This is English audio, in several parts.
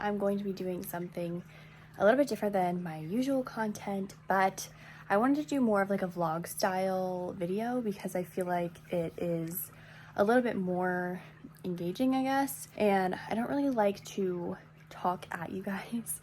I'm going to be doing something a little bit different than my usual content, but I wanted to do more of like a vlog style video because I feel like it is a little bit more engaging, I guess, and I don't really like to talk at you guys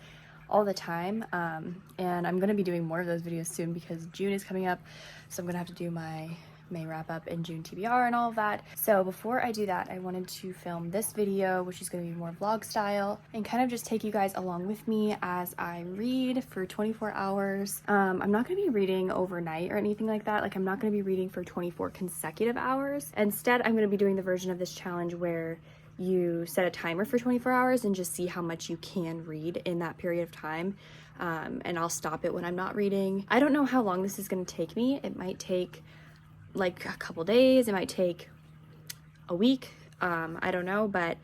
all the time, and I'm gonna be doing more of those videos soon because June is coming up, so I'm gonna have to do my May wrap up and June TBR and all of that. So before I do that, I wanted to film this video, which is going to be more vlog style, and kind of just take you guys along with me as I read for 24 hours. I'm not going to be reading overnight or anything like that. Like, I'm not going to be reading for 24 consecutive hours. Instead, I'm going to be doing the version of this challenge where you set a timer for 24 hours and just see how much you can read in that period of time. And I'll stop it when I'm not reading. I don't know how long this is going to take me. It might take like a couple days, it might take a week, I don't know, but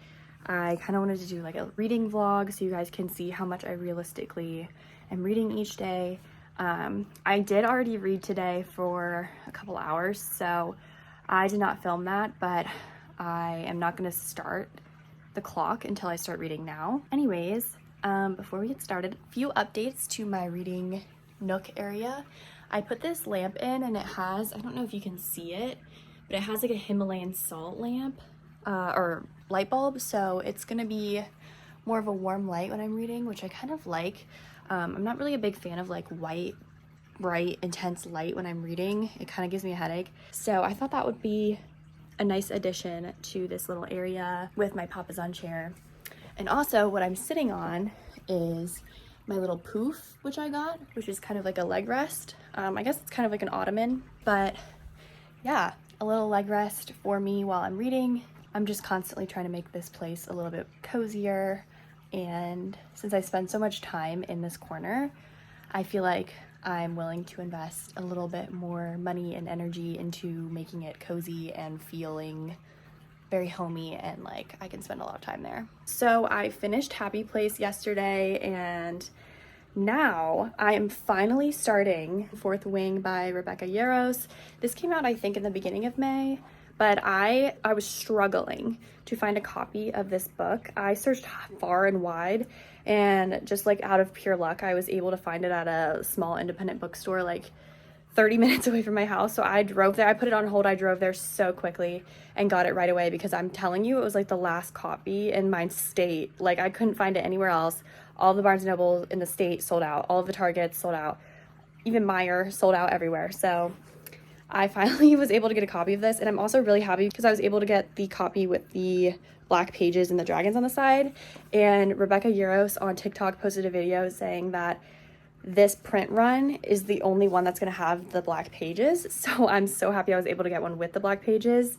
I kind of wanted to do like a reading vlog so you guys can see how much I realistically am reading each day. I did already read today for a couple hours, so I did not film that, but I am not going to start the clock until I start reading now. Anyways, before we get started, a few updates to my reading nook area. I put this lamp in and it has, I don't know if you can see it, but it has like a Himalayan salt lamp or light bulb, so it's gonna be more of a warm light when I'm reading, which I kind of like. I'm not really a big fan of like white, bright, intense light when I'm reading. It kind of gives me a headache. So I thought that would be a nice addition to this little area with my Papasan chair. And also what I'm sitting on is my little poof, which I got, which is kind of like a leg rest. I guess it's kind of like an ottoman, but yeah, a little leg rest for me while I'm reading. I'm just constantly trying to make this place a little bit cozier, and since I spend so much time in this corner, I feel like I'm willing to invest a little bit more money and energy into making it cozy and feeling very homey, and like I can spend a lot of time there. So I finished Happy Place yesterday, and now I am finally starting Fourth Wing by Rebecca Yarros. This came out, I think, in the beginning of May, but I was struggling to find a copy of this book. I searched far and wide, and just like out of pure luck, I was able to find it at a small independent bookstore like 30 minutes away from my house. So I drove there, I put it on hold, I drove there so quickly and got it right away because I'm telling you, it was like the last copy in my state. Like, I couldn't find it anywhere else. All the Barnes & Noble in the state sold out, all of the Targets sold out, even Meijer sold out everywhere. So I finally was able to get a copy of this, and I'm also really happy because I was able to get the copy with the black pages and the dragons on the side. And Rebecca Yarros on TikTok posted a video saying that this print run is the only one that's going to have the black pages, so I'm so happy I was able to get one with the black pages.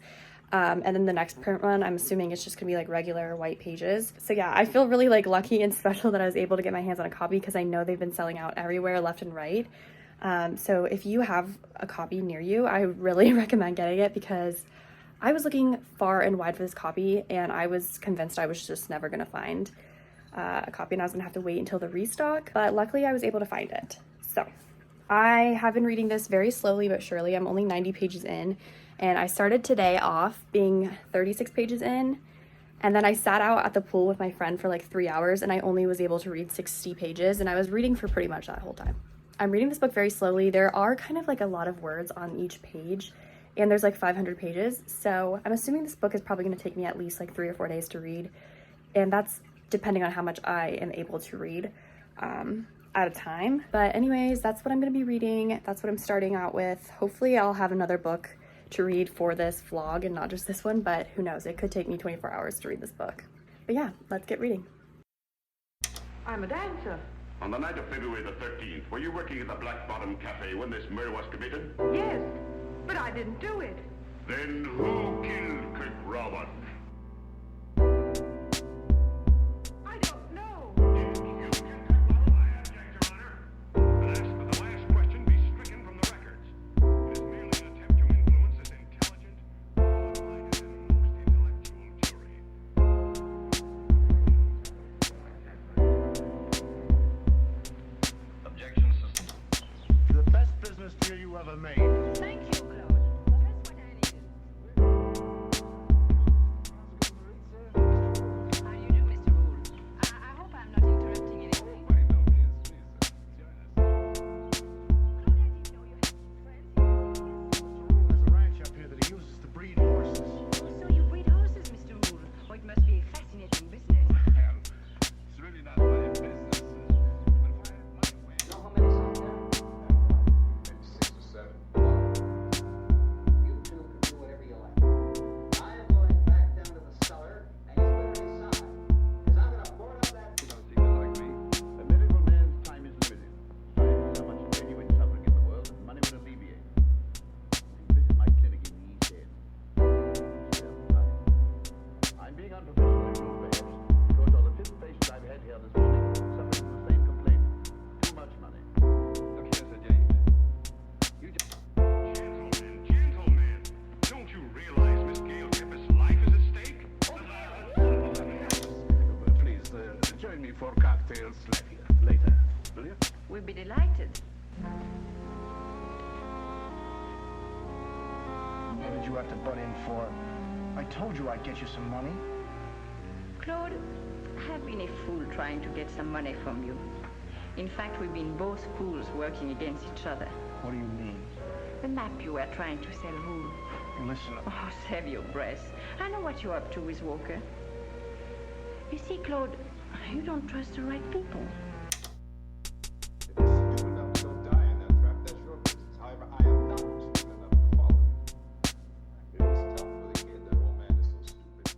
And then the next print run, I'm assuming it's just gonna be like regular white pages. So yeah, I feel really like lucky and special that I was able to get my hands on a copy because I know they've been selling out everywhere left and right. So if you have a copy near you, I really recommend getting it because I was looking far and wide for this copy and I was convinced I was just never gonna find a copy and I was gonna have to wait until the restock, but luckily I was able to find it. So I have been reading this very slowly but surely. I'm only 90 pages in, and I started today off being 36 pages in, and then I sat out at the pool with my friend for like 3 hours and I only was able to read 60 pages, and I was reading for pretty much that whole time. I'm reading this book very slowly. There are kind of like a lot of words on each page, and there's like 500 pages, so I'm assuming this book is probably going to take me at least like 3 or 4 days to read, and that's depending on how much I am able to read at a time. But anyways, that's what I'm going to be reading. That's what I'm starting out with. Hopefully I'll have another book to read for this vlog and not just this one, but who knows, it could take me 24 hours to read this book. But yeah, let's get reading. I'm a dancer. On the night of February the 13th, were you working at the Black Bottom Cafe when this murder was committed? Yes, but I didn't do it. Then who killed Kirk Robin? I don't know. Did you kill Kirk Robin? I object, Your Honor. And ask that the last question be stricken from the records. It is merely an attempt to influence this intelligent, well-minded, and most intellectual jury. Objection sustained. The best business deal you ever made. Thank you, Claude. That's what I needed. How do you do, Mr. Rule? I hope I'm for cocktails later, will you? We'd be delighted. What did you have to butt in for? I told you I'd get you some money. Claude, I've been a fool trying to get some money from you. In fact, we've been both fools working against each other. What do you mean? The map you were trying to sell who? Listen, Oh, save your breath. I know what you're up to with Walker. You see, Claude, you don't trust the right people. If you're stupid enough to go die in that trap, that's your business. However, I am not stupid enough to follow him. It was tough for the kid. That old man is so stupid.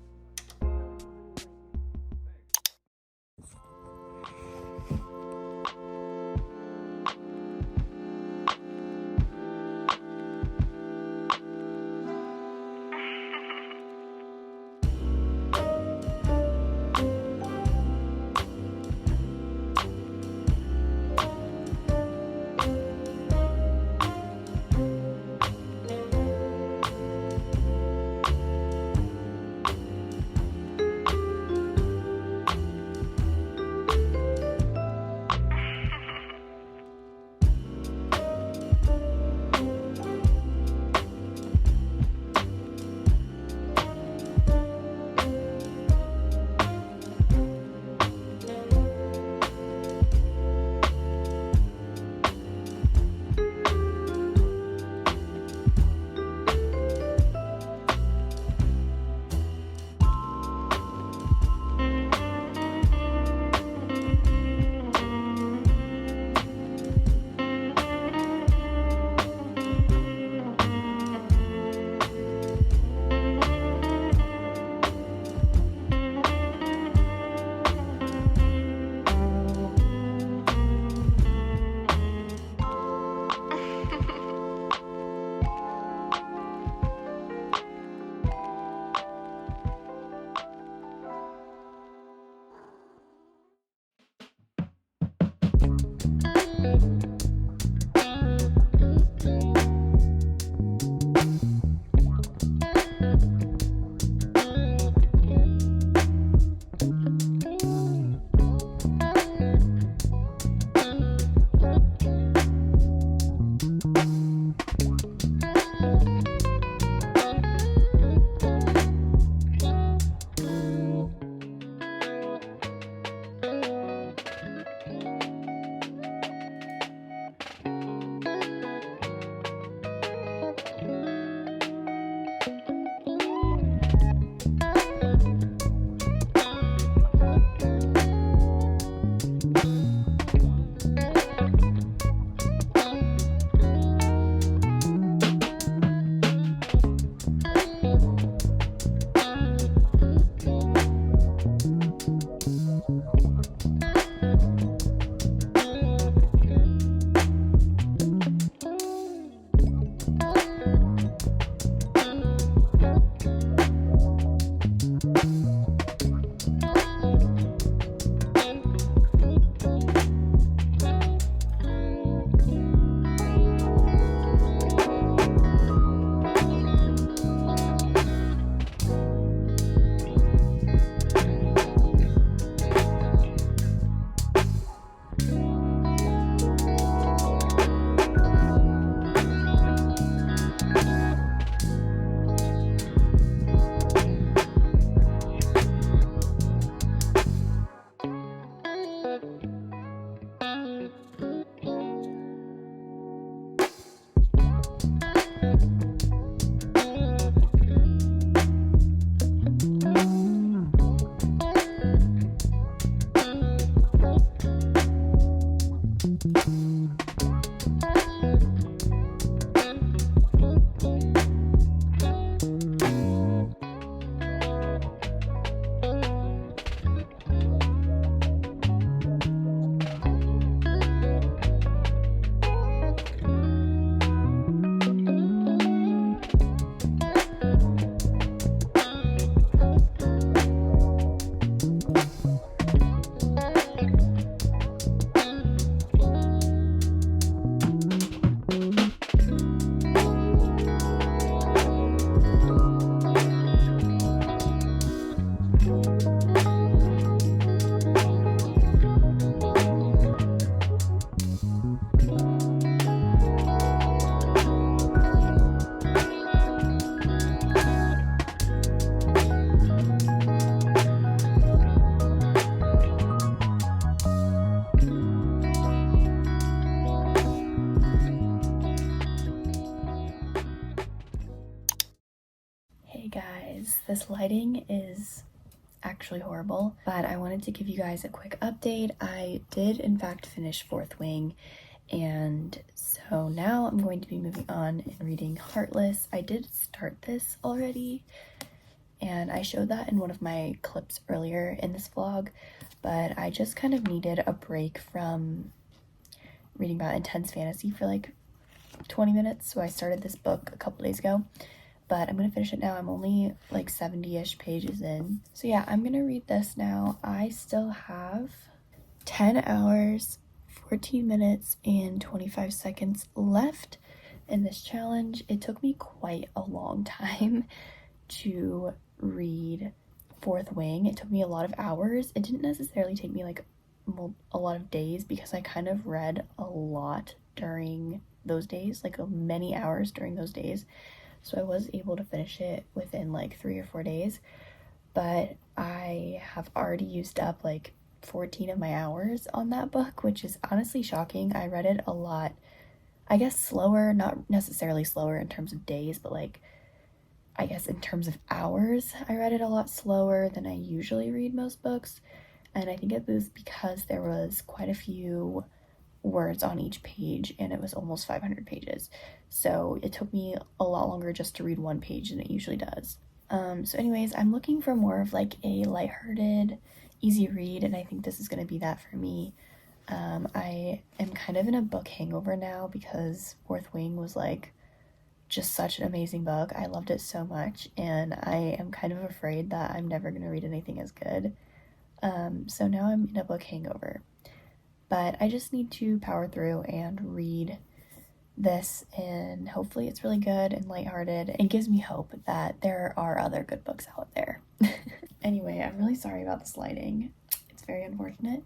this lighting is actually horrible, but I wanted to give you guys a quick update. I did in fact finish Fourth Wing, and so now I'm going to be moving on and reading Heartless. I did start this already, and I showed that in one of my clips earlier in this vlog, but I just kind of needed a break from reading about intense fantasy for like 20 minutes, so I started this book a couple days ago, but I'm gonna finish it now. I'm only like 70-ish pages in. So yeah, I'm gonna read this now. I still have 10 hours, 14 minutes, and 25 seconds left in this challenge. It took me quite a long time to read Fourth Wing. It took me a lot of hours. It didn't necessarily take me like a lot of days because I kind of read a lot during those days, like many hours during those days. So I was able to finish it within like 3 or 4 days, but I have already used up like 14 of my hours on that book, which is honestly shocking. I read it a lot, I guess slower, not necessarily slower in terms of days, but like I guess in terms of hours, I read it a lot slower than I usually read most books. And I think it was because there was quite a few words on each page, and it was almost 500 pages. So it took me a lot longer just to read one page than it usually does. So anyways, I'm looking for more of like a lighthearted, easy read, and I think this is going to be that for me. I am kind of in a book hangover now because Fourth Wing was like just such an amazing book. I loved it so much, and I am kind of afraid that I'm never going to read anything as good. So now I'm in a book hangover, but I just need to power through and read this, and hopefully it's really good and lighthearted. It gives me hope that there are other good books out there. Anyway, I'm really sorry about this lighting. It's very unfortunate.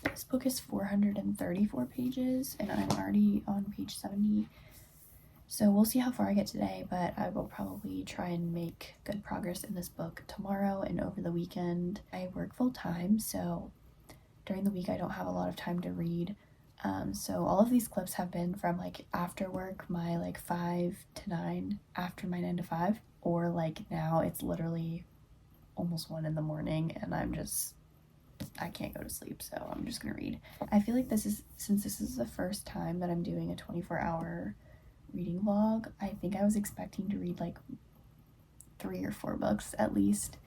This book is 434 pages, and I'm already on page 70. So we'll see how far I get today, but I will probably try and make good progress in this book tomorrow and over the weekend. I work full time, so during the week I don't have a lot of time to read. So all of these clips have been from like after work, my like 5 to 9, after my 9 to 5, or like now it's literally almost 1 in the morning and I can't go to sleep, so I'm just gonna read. I feel like since this is the first time that I'm doing a 24-hour reading vlog, I think I was expecting to read like 3 or 4 books at least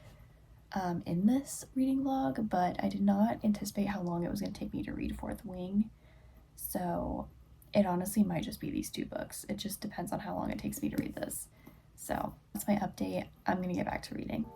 in this reading vlog, but I did not anticipate how long it was going to take me to read Fourth Wing. So it honestly might just be these 2 books. It just depends on how long it takes me to read this. So that's my update. I'm gonna get back to reading.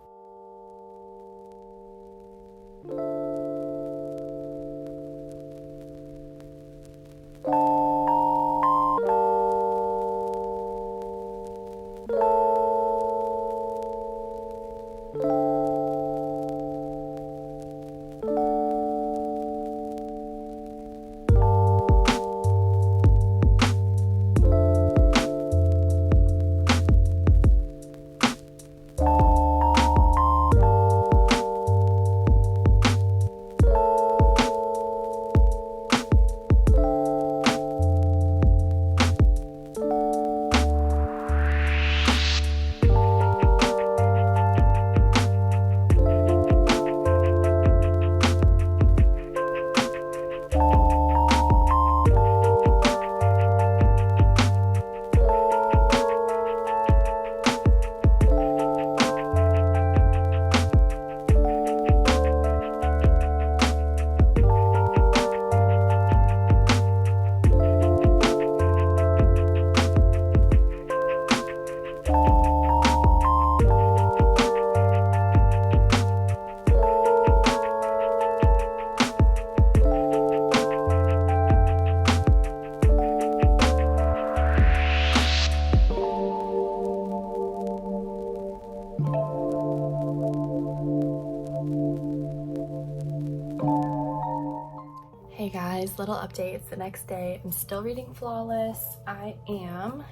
Hey guys, little update. It's the next day. I'm still reading Flawless. I am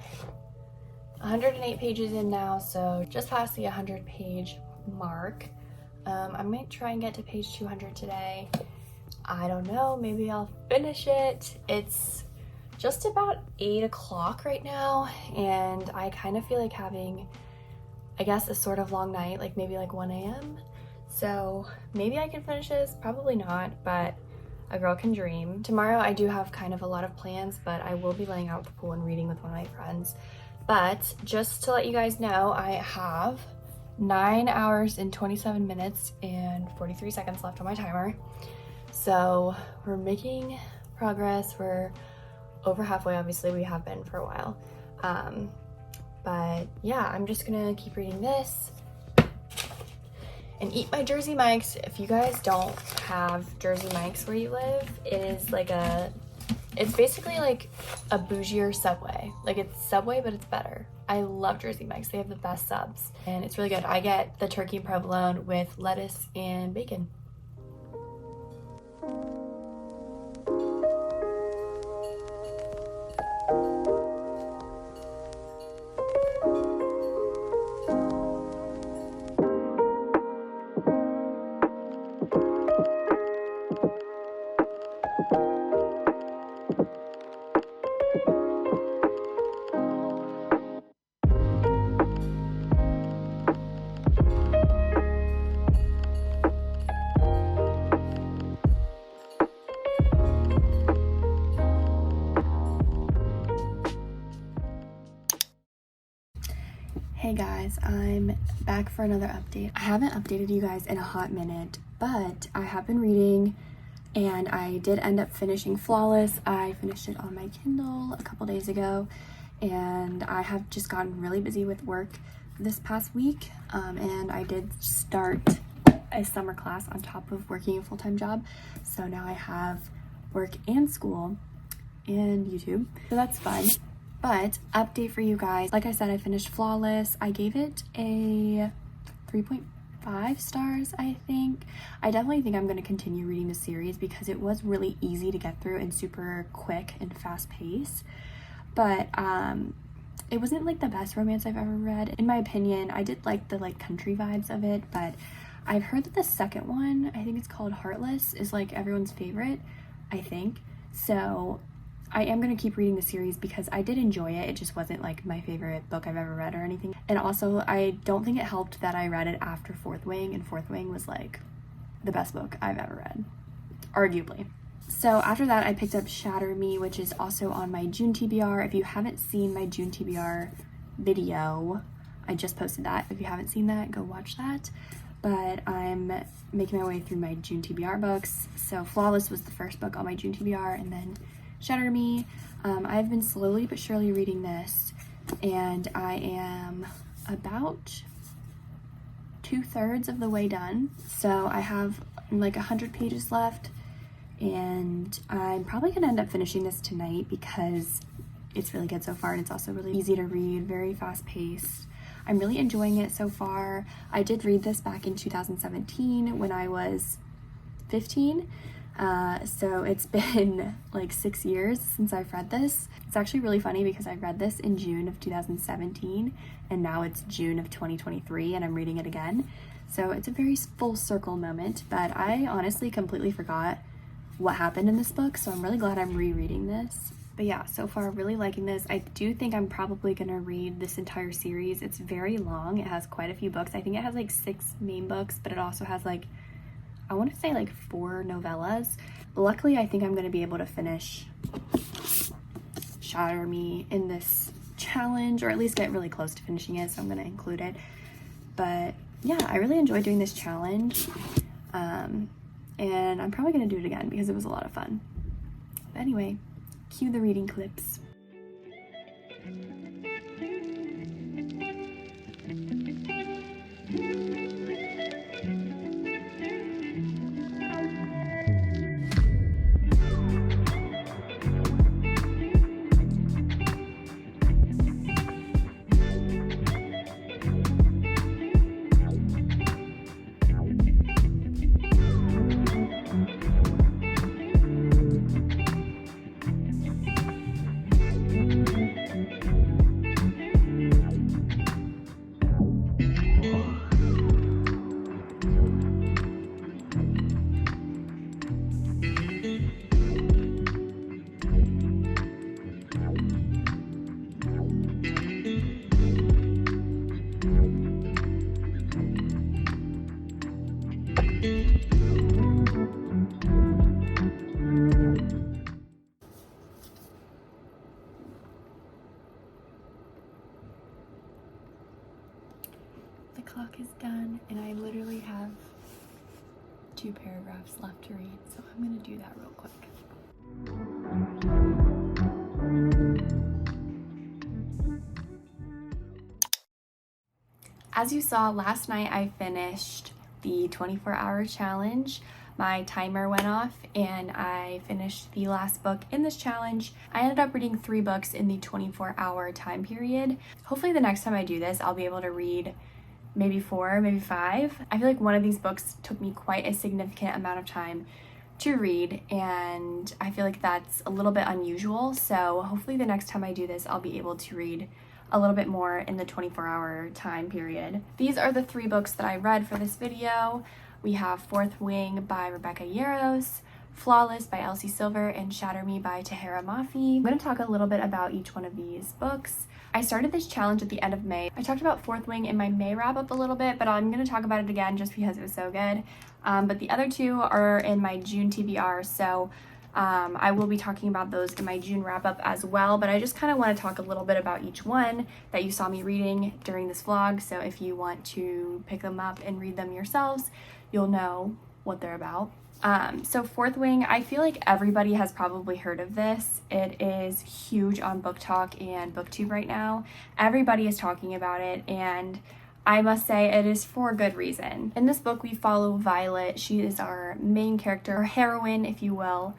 108 pages in now, so just past the 100 page mark. I'm gonna try and get to page 200 today. I don't know, maybe I'll finish it. It's just about 8 o'clock right now, and I kind of feel like having I guess, a sort of long night, like maybe like 1 a.m. So maybe I can finish this, probably not, but a girl can dream. Tomorrow I do have kind of a lot of plans, but I will be laying out at the pool and reading with one of my friends. But just to let you guys know, I have 9 hours and 27 minutes and 43 seconds left on my timer. So we're making progress. We're over halfway, obviously. We have been for a while. But yeah, I'm just gonna keep reading this and eat my Jersey Mike's. If you guys don't have Jersey Mike's where you live, it's basically like a bougier Subway. Like it's Subway, but it's better. I love Jersey Mike's. They have the best subs and it's really good. I get the turkey and provolone with lettuce and bacon. Hey guys, I'm back for another update. I haven't updated you guys in a hot minute, but I have been reading and I did end up finishing Flawless. I finished it on my Kindle a couple days ago and I have just gotten really busy with work this past week, and I did start a summer class on top of working a full-time job. So now I have work and school and YouTube, so that's fun. But update for you guys, like I said, I finished Flawless. I gave it a 3.5 stars, I think. I definitely think I'm going to continue reading the series because it was really easy to get through and super quick and fast paced. But it wasn't like the best romance I've ever read. In my opinion, I did like the country vibes of it, but I've heard that the second one, I think it's called Heartless, is like everyone's favorite, I think. So I am going to keep reading the series because I did enjoy it. It just wasn't like my favorite book I've ever read or anything. And also, I don't think it helped that I read it after Fourth Wing, and Fourth Wing was like the best book I've ever read, arguably. So after that, I picked up Shatter Me, which is also on my June TBR. If you haven't seen my June TBR video, I just posted that. If you haven't seen that, go watch that. But I'm making my way through my June TBR books. So Flawless was the first book on my June TBR, and then Shatter Me. I've been slowly but surely reading this, and I am about 2/3 of the way done. So I have like 100 pages left, and I'm probably gonna end up finishing this tonight because it's really good so far, and it's also really easy to read, very fast paced. I'm really enjoying it so far. I did read this back in 2017 when I was 15. So it's been like 6 years since I've read this. It's actually really funny because I read this in June of 2017 and now it's June of 2023 and I'm reading it again. So it's a very full circle moment, but I honestly completely forgot what happened in this book, so I'm really glad I'm rereading this. But yeah, so far really liking this. I do think I'm probably gonna read this entire series. It's very long. It has quite a few books. I think it has like 6 main books, but it also has like, I want to say like 4 novellas. Luckily, I think I'm going to be able to finish Shatter Me in this challenge, or at least get really close to finishing it, so I'm going to include it. But yeah, I really enjoyed doing this challenge, and I'm probably going to do it again because it was a lot of fun. But anyway, cue the reading clips. clock is done and I literally have 2 paragraphs left to read, so I'm gonna do that real quick. As you saw, last night I finished the 24-hour challenge. My timer went off and I finished the last book in this challenge. I ended up reading 3 books in the 24-hour time period. Hopefully the next time I do this, I'll be able to read maybe 4, maybe 5. I feel like one of these books took me quite a significant amount of time to read, and I feel like that's a little bit unusual. So hopefully the next time I do this, I'll be able to read a little bit more in the 24-hour time period. These are the 3 books that I read for this video. We have Fourth Wing by Rebecca Yarros, Flawless by Elsie Silver, and Shatter Me by Tahereh Mafi. I'm going to talk a little bit about each one of these books. I started this challenge at the end of May. I talked about Fourth Wing in my May wrap up a little bit, but I'm going to talk about it again just because it was so good. But the other 2 are in my June TBR, so I will be talking about those in my June wrap up as well, but I just kind of want to talk a little bit about each one that you saw me reading during this vlog. So if you want to pick them up and read them yourselves, you'll know what they're about. So Fourth Wing, I feel like everybody has probably heard of this. It is huge on Book Talk and BookTube right now. Everybody is talking about it, and I must say it is for good reason. In this book, we follow Violet. She is our main character, our heroine, if you will.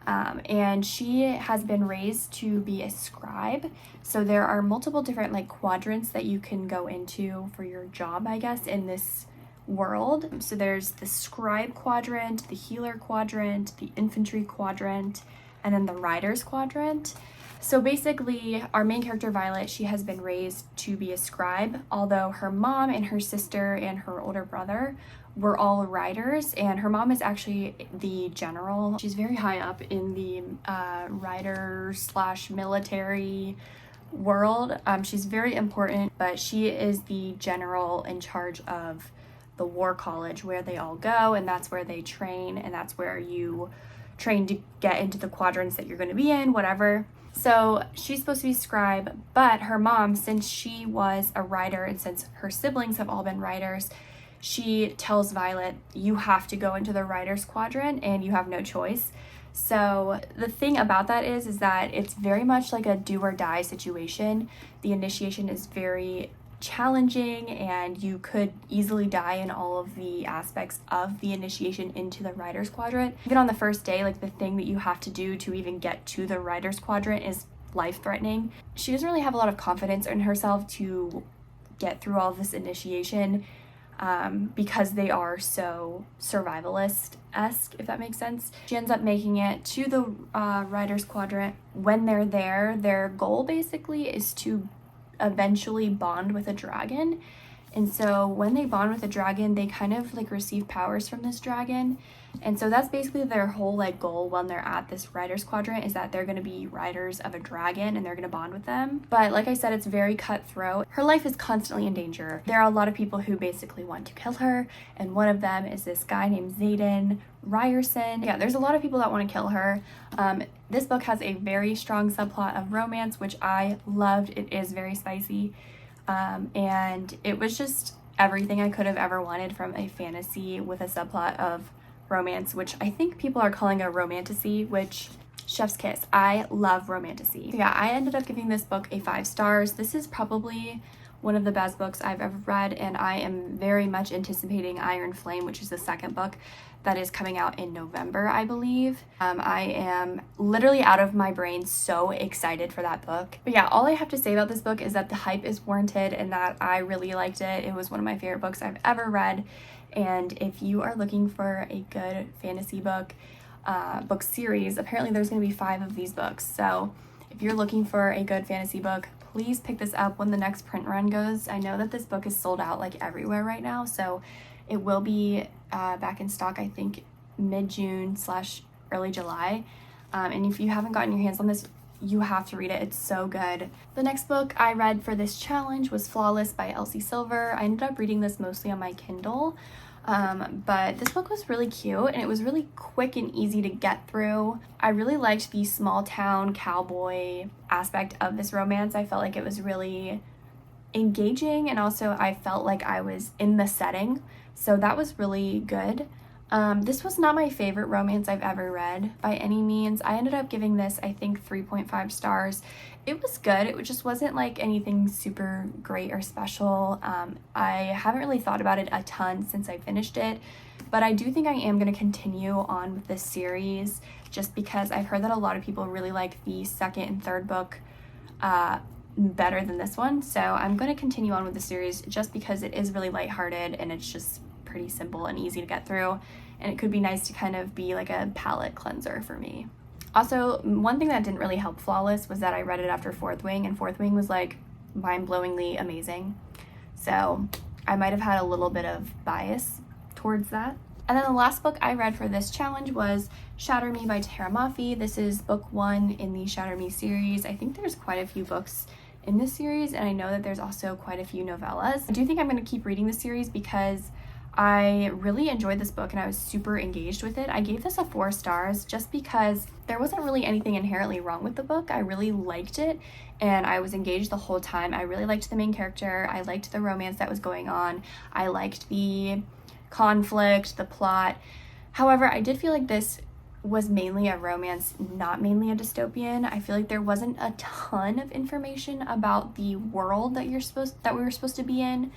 And she has been raised to be a scribe. So there are multiple different like quadrants that you can go into for your job, I guess, in this world. So there's the scribe quadrant, the healer quadrant, the infantry quadrant, and then the riders quadrant. So basically, our main character, Violet, she has been raised to be a scribe, although her mom and her sister and her older brother were all riders, and her mom is actually the general. She's very high up in the rider/military world. She's very important, but she is the general in charge of the war college where they all go, and that's where they train, and that's where you train to get into the quadrants that you're going to be in, whatever. So she's supposed to be scribe, but her mom, since she was a writer and since her siblings have all been writers, she tells Violet, you have to go into the writers quadrant and you have no choice. So the thing about that is that it's very much like a do or die situation. The initiation is very challenging and you could easily die in all of the aspects of the initiation into the writers quadrant. Even on the first day, like the thing that you have to do to even get to the writers quadrant is life-threatening. She doesn't really have a lot of confidence in herself to get through all of this initiation because they are so survivalist-esque, if that makes sense. She ends up making it to the writers quadrant. When they're there, their goal basically is to eventually bond with a dragon. And so when they bond with a dragon, they kind of like receive powers from this dragon. And so that's basically their whole like goal when they're at this writers quadrant, is that they're going to be riders of a dragon and they're going to bond with them. But like I said, it's very cutthroat. Her life is constantly in danger. There are a lot of people who basically want to kill her, and one of them is this guy named Xaden Ryerson. Yeah, there's a lot of people that want to kill her. This book has a very strong subplot of romance, which I loved. It is very spicy. And it was just everything I could have ever wanted from a fantasy with a subplot of romance, which I think people are calling a romantasy, which chef's kiss. I love romantasy. So yeah, I ended up giving this book a 5 stars. This is probably one of the best books I've ever read, and I am very much anticipating Iron Flame, which is the second book that is coming out in November, I believe. I am literally out of my brain so excited for that book. But yeah, all I have to say about this book is that the hype is warranted and that I really liked it. It was one of my favorite books I've ever read. And if you are looking for a good fantasy book series, apparently there's going to be 5 of these books. So if you're looking for a good fantasy book, please pick this up when the next print run goes. I know that this book is sold out like everywhere right now, so it will be back in stock, I think, mid-June / early July. And if you haven't gotten your hands on this, you have to read it. It's so good. The next book I read for this challenge was Flawless by Elsie Silver. I ended up reading this mostly on my Kindle, but this book was really cute and it was really quick and easy to get through. I really liked the small town cowboy aspect of this romance. I felt like it was really engaging, and also I felt like I was in the setting, so that was really good. This was not my favorite romance I've ever read by any means. I ended up giving this, I think, 3.5 stars. It was good. It just wasn't like anything super great or special. I haven't really thought about it a ton since I finished it, but I do think I am going to continue on with this series just because I've heard that a lot of people really like the second and third book better than this one. So I'm going to continue on with the series just because it is really lighthearted and it's just pretty simple and easy to get through, and it could be nice to kind of be like a palate cleanser for me. Also, one thing that didn't really help Flawless was that I read it after Fourth Wing, and Fourth Wing was like mind-blowingly amazing. So I might have had a little bit of bias towards that. And then the last book I read for this challenge was Shatter Me by Tara Mafi. This is book 1 in the Shatter Me series. I think there's quite a few books in this series, and I know that there's also quite a few novellas. I do think I'm going to keep reading this series because I really enjoyed this book and I was super engaged with it. I gave this a 4 stars just because there wasn't really anything inherently wrong with the book. I really liked it and I was engaged the whole time. I really liked the main character. I liked the romance that was going on. I liked the conflict, the plot. However, I did feel like this was mainly a romance, not mainly a dystopian. I feel like there wasn't a ton of information about the world that we were supposed to be in.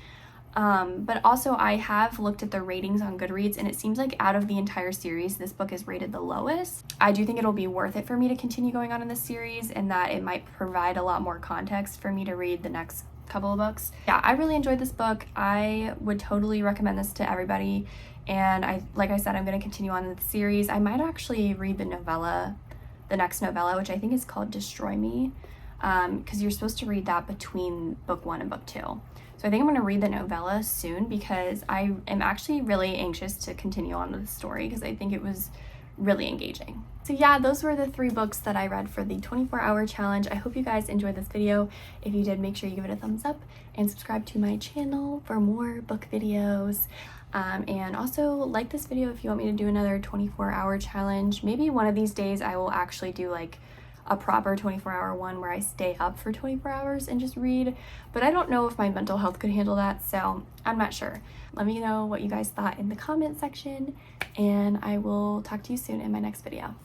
But also I have looked at the ratings on Goodreads, and it seems like out of the entire series, this book is rated the lowest. I do think it'll be worth it for me to continue going on in this series, and that it might provide a lot more context for me to read the next couple of books. Yeah, I really enjoyed this book. I would totally recommend this to everybody, and like I said, I'm going to continue on with the series. I might actually read the next novella, which I think is called Destroy Me, because you're supposed to read that between book 1 and book 2. So I think I'm going to read the novella soon because I am actually really anxious to continue on with the story because I think it was really engaging. So yeah, those were the 3 books that I read for the 24-hour challenge. I hope you guys enjoyed this video. If you did, make sure you give it a thumbs up and subscribe to my channel for more book videos. And also like this video if you want me to do another 24-hour challenge. Maybe one of these days I will actually do like a proper 24-hour one where I stay up for 24 hours and just read, but I don't know if my mental health could handle that, so I'm not sure. Let me know what you guys thought in the comment section, and I will talk to you soon in my next video.